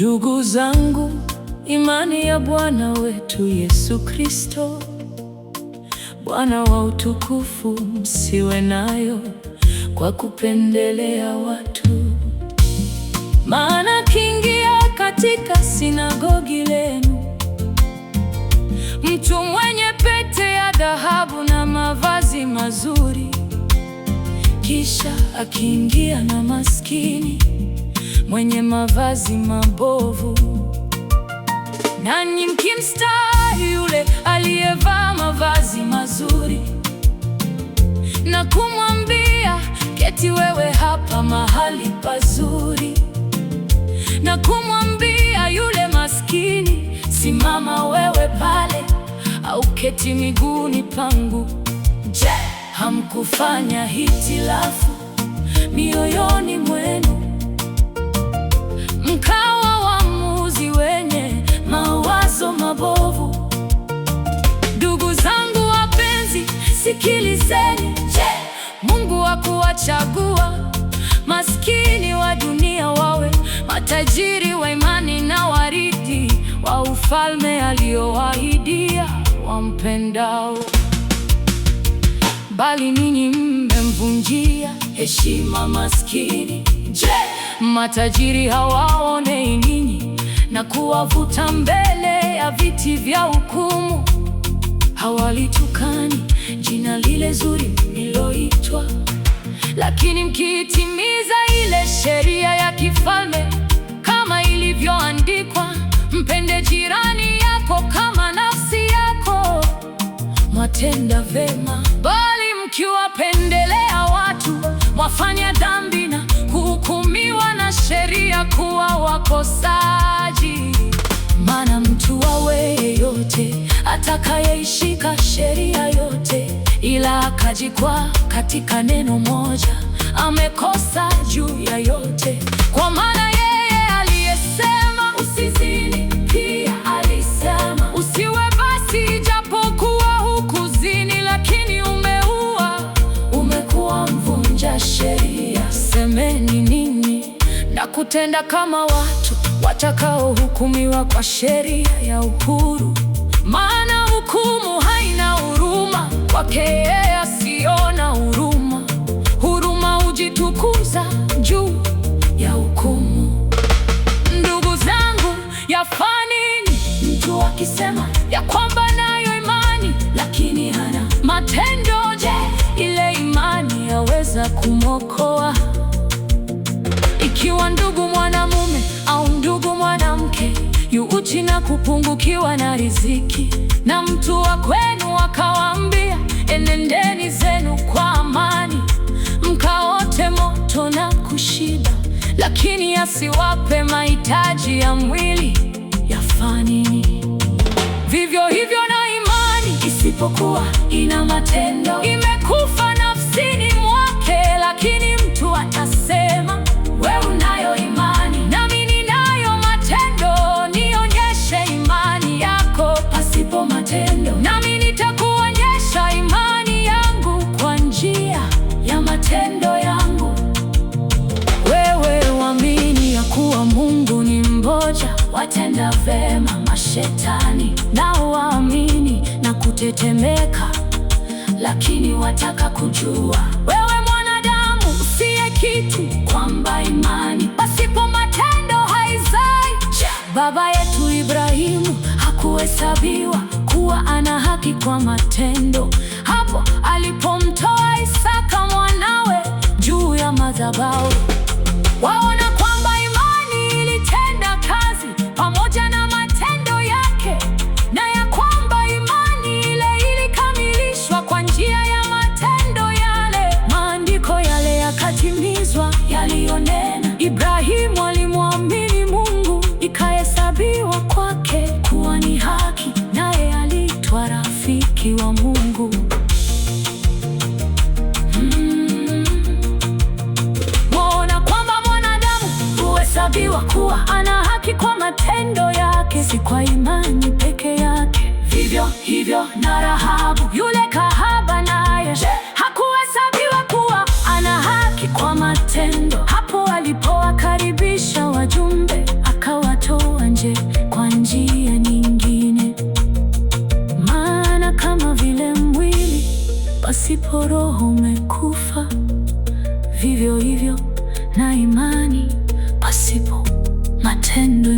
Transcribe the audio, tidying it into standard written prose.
Ndugu zangu, imani ya Bwana wetu Yesu Kristo, Bwana wa utukufu, msiwe nayo kwa kupendelea watu. Maana akiingia katika sinagogi lenu mtu mwenye pete ya dhahabu na mavazi mazuri, kisha akiingia na maskini mwenye mavazi mabovu, nanyi mkimstahi yule aliyevaa mavazi mazuri na kumwambia, keti wewe hapa mahali pazuri, na kumwambia yule maskini, simama wewe pale, au keti miguuni pangu, je, hamkufanya hitilafu mioyoni mwenu, mkawa waamuzi wenye mawazo mabovu? Ndugu zangu wapenzi, sikilizeni. Je, Mungu hakuwachagua maskini wa dunia wawe matajiri wa imani na warithi wa ufalme aliowahidia wampendao? Bali ninyi mmemvunjia heshima maskini. Je, matajiri hawaonei ninyi na kuwavuta mbele ya viti vya hukumu? Hawalitukani jina lile zuri mliloitwa? Lakini mkiitimiza ile sheria ya kifalme, kama ilivyoandikwa, mpende jirani yako kama nafsi yako, mwatenda vema. Bali mkiwapendelea watu, mwafanya dhambi na kuhukumiwa na sheria kuwa wakosaji. Maana mtu awe yeyote atakayeishika sheria yote, ila akajikwaa katika neno moja, amekosa juu ya yote. Kwa maana yeye aliyesema usizini, pia alisema usiwe. Basi ijapokuwa hukuzini, lakini umeua, umekuwa mvunja sheria. Semeni ninyi na kutenda kama watu watakaohukumiwa kwa sheria ya uhuru. Maana hukumu haina huruma kwake yeye asiona huruma. Huruma hujitukuza juu ya hukumu. Ndugu zangu, yafaa nini mtu akisema ya kwamba nayo imani, lakini hana matendo? Je, ile imani yaweza kumwokoa? Ikiwa ndugu mwanamume au ndugu mwanamke yu uchi na kupungukiwa na riziki, na mtu wa kwenu akawaambia, enendeni zenu kwa amani, mkaote moto na kushiba, lakini asiwape mahitaji ya mwili, yafaa nini? Vivyo hivyo na imani isipokuwa ina matendo, imekufa nafsini mwake. Lakini mtu atasema, wewe unayo imani, nami ninayo matendo, nionyeshe imani yako pasipo matendo, nami nitakuonyesha imani yangu kwa njia ya matendo yangu. Wewe uamini ya kuwa Mungu ni mmoja, watenda vema mashetani nao waamini na kutetemeka. Lakini wataka kujua, wewe mwanadamu usiye kitu, kwamba imani pasipo matendo haizai. Baba yetu Ibrahimu hakuhesabiwa kuwa ana haki kwa matendo, hapo alipomtoa Isaka mwanawe juu ya madhabahu. Waona kwamba imani ilitenda kazi pamoja na matendo yake, na ya kwamba imani ile ilikamilishwa kwa njia ya matendo yale. Maandiko yale yakatimizwa yaliyonena, Ibrahimu alimwamini Mungu, ikahesabiwa kwake kuwa ni haki, naye aliitwa rafiki wa Mungu. Waona kwamba mwanadamu huhesabiwa kuwa ana haki kwa matendo yake, si kwa imani peke yake. Vivyo hivyo na Rahabu yule kahaba, naye hakuhesabiwa kuwa ana haki kwa matendo, hapo alipowakaribisha wajumbe akawatoa pasipo roho umekufa. Vivyo hivyo na imani pasipo matendo